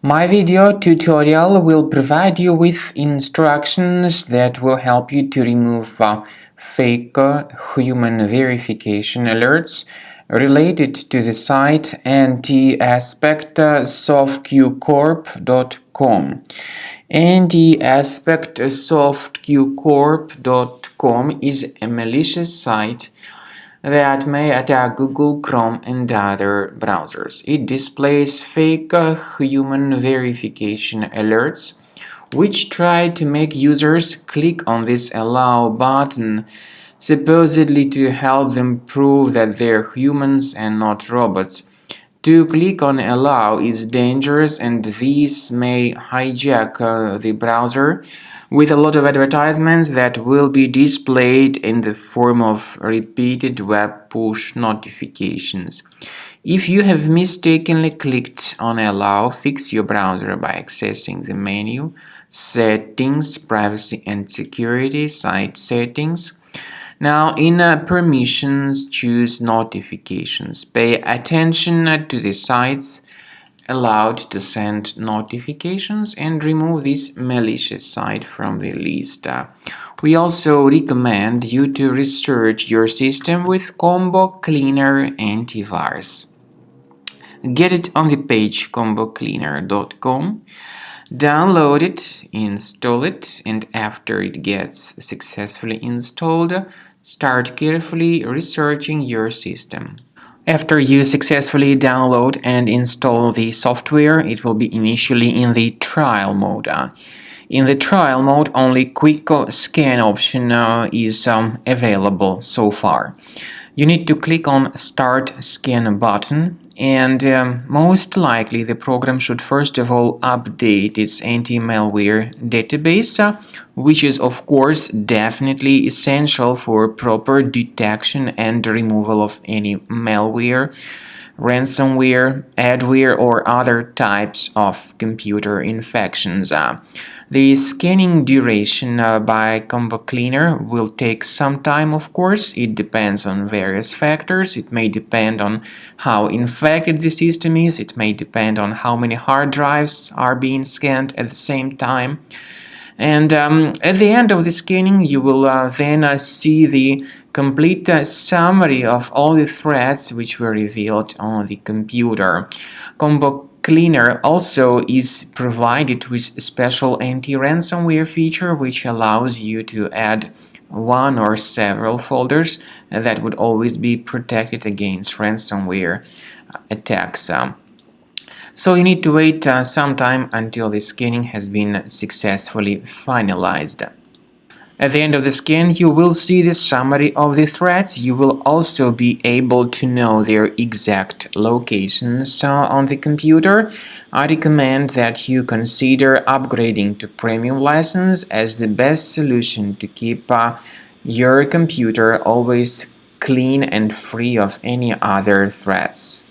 My video tutorial will provide you with instructions that will help you to remove fake human verification alerts related to the site anti-aspect-softqcorp.com. Anti-aspect-softqcorp.com is a malicious site that may attack Google Chrome and other browsers. It displays fake human verification alerts, which try to make users click on this allow button, supposedly to help them prove that they're humans and not robots. To click on allow is dangerous, and these may hijack the browser with a lot of advertisements that will be displayed in the form of repeated web push notifications. If you have mistakenly clicked on allow, fix your browser by accessing the menu Settings, Privacy and Security, Site Settings. Now, in Permissions, choose Notifications. Pay attention to the sites allowed to send notifications and remove this malicious site from the list. We also recommend you to research your system with Combo Cleaner Antivirus. Get it on the page combocleaner.com. Download it, install it, and after it gets successfully installed, start carefully researching your system. After you successfully download and install the software, it will be initially in the trial mode. In the trial mode, only quick scan option is available so far. You need to click on Start Scan button, and most likely the program should first of all update its anti-malware database, which is of course definitely essential for proper detection and removal of any malware, ransomware, adware, or other types of computer infections. The scanning duration by Combo Cleaner will take some time, of course. It depends on various factors. It may depend on how infected the system is. It may depend on how many hard drives are being scanned at the same time. And at the end of the scanning, you will then see the complete summary of all the threats which were revealed on the computer. Combo Cleaner also is provided with a special anti-ransomware feature which allows you to add one or several folders that would always be protected against ransomware attacks. So you need to wait some time until the scanning has been successfully finalized. At the end of the scan, you will see the summary of the threats. You will also be able to know their exact locations on the computer. I recommend that you consider upgrading to premium license as the best solution to keep your computer always clean and free of any other threats.